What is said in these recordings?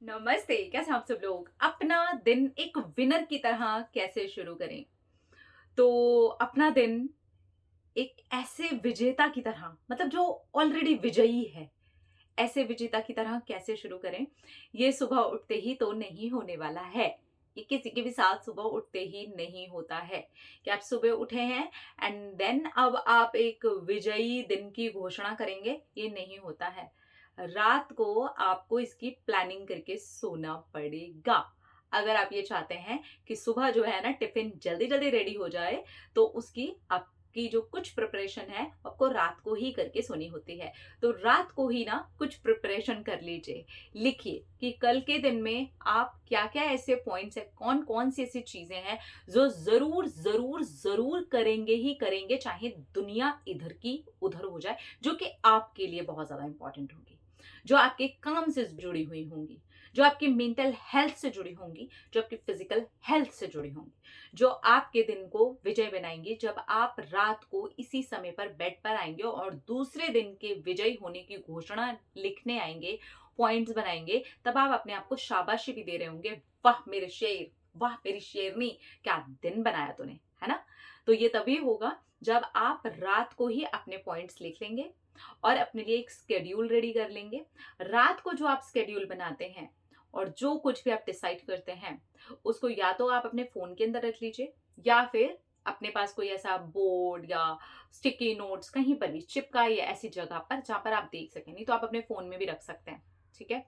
नमस्ते। कैसे हैं आप सब लोग? अपना दिन एक विनर की तरह कैसे शुरू करें? तो अपना दिन एक ऐसे विजेता की तरह, मतलब जो ऑलरेडी विजयी है, ऐसे विजेता की तरह कैसे शुरू करें? ये सुबह उठते ही तो नहीं होने वाला है। ये किसी के भी साथ सुबह उठते ही नहीं होता है कि आप सुबह उठे हैं एंड देन अब आप एक विजयी दिन की घोषणा करेंगे, ये नहीं होता है। रात को आपको इसकी प्लानिंग करके सोना पड़ेगा। अगर आप ये चाहते हैं कि सुबह जो है ना टिफिन जल्दी जल्दी रेडी हो जाए, तो उसकी आपकी जो कुछ प्रिपरेशन है आपको रात को ही करके सोनी होती है। तो रात को ही ना कुछ प्रिपरेशन कर लीजिए। लिखिए कि कल के दिन में आप क्या क्या ऐसे पॉइंट्स है, कौन कौन सी ऐसी चीजें हैं जो जरूर जरूर जरूर करेंगे ही करेंगे, चाहे दुनिया इधर की उधर हो जाए, जो कि आपके लिए बहुत ज्यादा इंपॉर्टेंट होगी, जो आपके काम से जुड़ी हुई होंगी, जो आपकी मेंटल हेल्थ से जुड़ी होंगी, जो आपकी फिजिकल हेल्थ से जुड़ी होंगी, जो आपके दिन को विजय बनाएंगी। जब आप रात को इसी समय पर बेड पर आएंगे और दूसरे दिन के विजयी होने की घोषणा लिखने आएंगे, पॉइंट्स बनाएंगे, तब आप अपने आप को शाबाशी भी दे रहे होंगे, वाह मेरे शेर, वाह मेरी शेरनी, क्या दिन बनाया तूने, है ना? तो ये तभी होगा जब आप रात को ही अपने पॉइंट्स लिख लेंगे और अपने लिए एक स्केड्यूल रेडी कर लेंगे। रात को जो आप स्केड्यूल बनाते हैं और जो कुछ भी आप डिसाइड करते हैं, उसको या तो आप अपने फोन के अंदर रख लीजिए, या फिर अपने पास कोई ऐसा बोर्ड या स्टिकी नोट्स कहीं पर भी चिपकाइए, ऐसी जगह पर जहां पर आप देख सकें। नहीं तो आप अपने फोन में भी रख सकते हैं। ठीक है।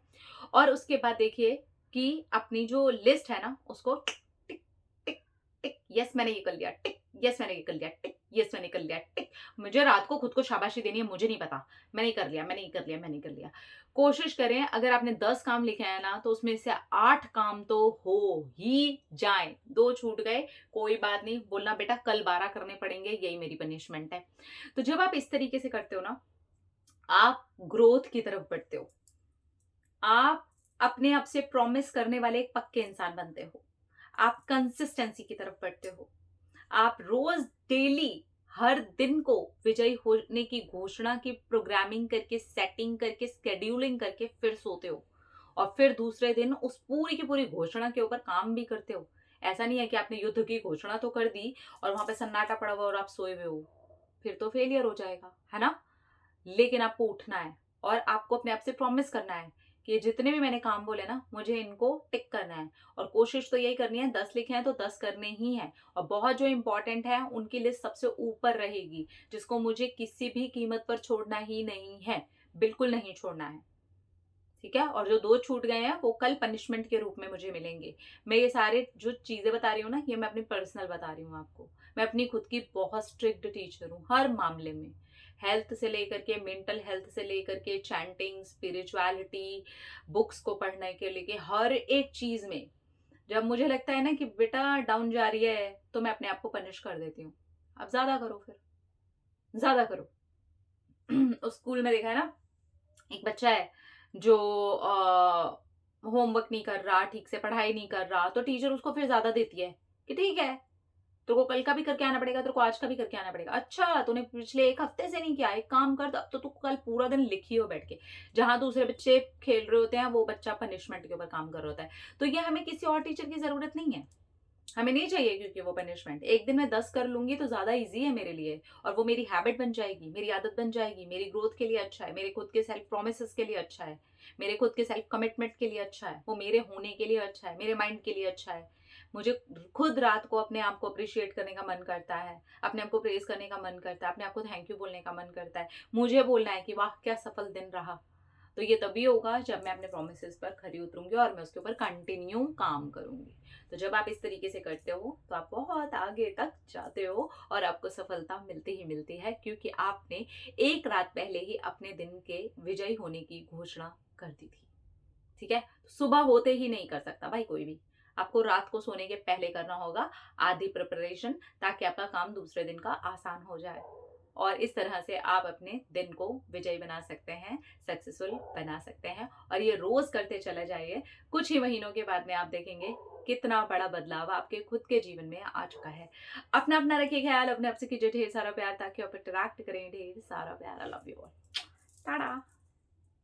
और उसके बाद देखिए कि अपनी जो लिस्ट है ना, उसको टिक टिक टिक, यस मैंने ये कर लिया, टिक, यस मैंने ये कर लिया, टिक, यस मैंने कर लिया, टिक। मुझे रात को खुद को शाबाशी देनी है, मुझे नहीं पता, मैंने कर लिया, मैंने ये कर लिया, मैंने कर लिया। कोशिश करें, अगर आपने 10 काम लिखे हैं ना, तो उसमें से 8 काम तो हो ही जाएं। 2 छूट गए, कोई बात नहीं, बोलना बेटा कल 12 करने पड़ेंगे, यही मेरी पनिशमेंट है। तो जब आप इस तरीके से करते हो ना, आप ग्रोथ की तरफ बढ़ते हो। आप अपने आप से प्रॉमिस करने वाले एक पक्के इंसान बनते हो। आप कंसिस्टेंसी की तरफ बढ़ते हो। आप रोज डेली हर दिन को विजयी होने की घोषणा की प्रोग्रामिंग करके, सेटिंग करके, स्केड्यूलिंग करके फिर सोते हो और फिर दूसरे दिन उस पूरी की पूरी घोषणा के ऊपर काम भी करते हो। ऐसा नहीं है कि आपने युद्ध की घोषणा तो कर दी और वहां पे सन्नाटा पड़ा हुआ और आप सोए हुए हो, फिर तो फेलियर हो जाएगा, है ना? लेकिन आपको उठना है और आपको अपने आप से प्रॉमिस करना है कि ये जितने भी मैंने काम बोले ना, मुझे इनको टिक करना है। और कोशिश तो यही करनी है, 10 लिखे हैं तो 10 करने ही हैं। और बहुत जो इंपॉर्टेंट है उनकी लिस्ट सबसे ऊपर रहेगी, जिसको मुझे किसी भी कीमत पर छोड़ना ही नहीं है, बिल्कुल नहीं छोड़ना है। ठीक है। और जो 2 छूट गए हैं वो कल पनिशमेंट के रूप में मुझे मिलेंगे। मैं ये सारे जो चीजें बता रही हूँ ना, ये मैं अपनी पर्सनल बता रही हूँ आपको। मैं अपनी खुद की बहुत स्ट्रिक्ट टीचर हूँ हर मामले में। हेल्थ से लेकर के, मेंटल हेल्थ से लेकर के, चैंटिंग, स्पिरिचुअलिटी, बुक्स को पढ़ने के लेके, हर एक चीज में जब मुझे लगता है ना कि बेटा डाउन जा रही है, तो मैं अपने आप को पनिश कर देती हूँ। अब ज्यादा करो, फिर ज्यादा करो। उस स्कूल में देखा है ना, एक बच्चा है जो होमवर्क नहीं कर रहा, ठीक से पढ़ाई नहीं कर रहा, तो टीचर उसको फिर ज्यादा देती है कि ठीक है, तेरे को कल का भी करके आना पड़ेगा, तेरे को आज का भी करके आना पड़ेगा। अच्छा, तूने पिछले 1 हफ्ते से नहीं किया, एक काम कर, अब तो तू कल पूरा दिन लिखी हो बैठ के। जहां दूसरे बच्चे खेल रहे होते हैं, वो बच्चा पनिशमेंट के ऊपर काम कर रहा होता है। तो ये हमें किसी और टीचर की जरूरत नहीं है, हमें नहीं चाहिए, क्योंकि वो पनिशमेंट एक दिन में 10 कर लूंगी तो ज्यादा इजी है मेरे लिए, और वो मेरी हैबिट बन जाएगी, मेरी आदत बन जाएगी, मेरी ग्रोथ के लिए अच्छा है, मेरे खुद के सेल्फ प्रोमिस के लिए अच्छा है, मेरे खुद के सेल्फ कमिटमेंट के लिए अच्छा है, वो मेरे होने के लिए अच्छा है, मेरे माइंड के लिए अच्छा है। मुझे खुद रात को अपने आप को अप्रिशिएट करने का मन करता है, अपने आप को प्रेज करने का मन करता है, अपने आप को थैंक यू बोलने का मन करता है। मुझे बोलना है कि वाह क्या सफल दिन रहा। तो ये तभी होगा जब मैं अपने प्रोमिस पर खरी उतरूंगी और मैं उसके ऊपर कंटिन्यू काम करूंगी। तो जब आप इस तरीके से करते हो तो आप बहुत आगे तक जाते हो और आपको सफलता मिलती ही मिलती है, क्योंकि आपने एक रात पहले ही अपने दिन के विजयी होने की घोषणा कर दी थी। ठीक है। सुबह होते ही नहीं कर सकता भाई कोई भी, आपको रात को सोने के पहले करना होगा आधी प्रिपरेशन, ताकि आपका काम दूसरे दिन का आसान हो जाए। और इस तरह से आप अपने दिन को विजयी बना सकते हैं, सक्सेसफुल बना सकते हैं। और ये रोज करते चले जाइए, कुछ ही महीनों के बाद में आप देखेंगे कितना बड़ा बदलाव आपके खुद के जीवन में आ चुका है। अपना अपना रखिए ख्याल, अपने आप से कीजिए ढेर सारा प्यार, ताकि आप इंटरैक्ट करें ढेर सारा प्यार। I love you all. Tata.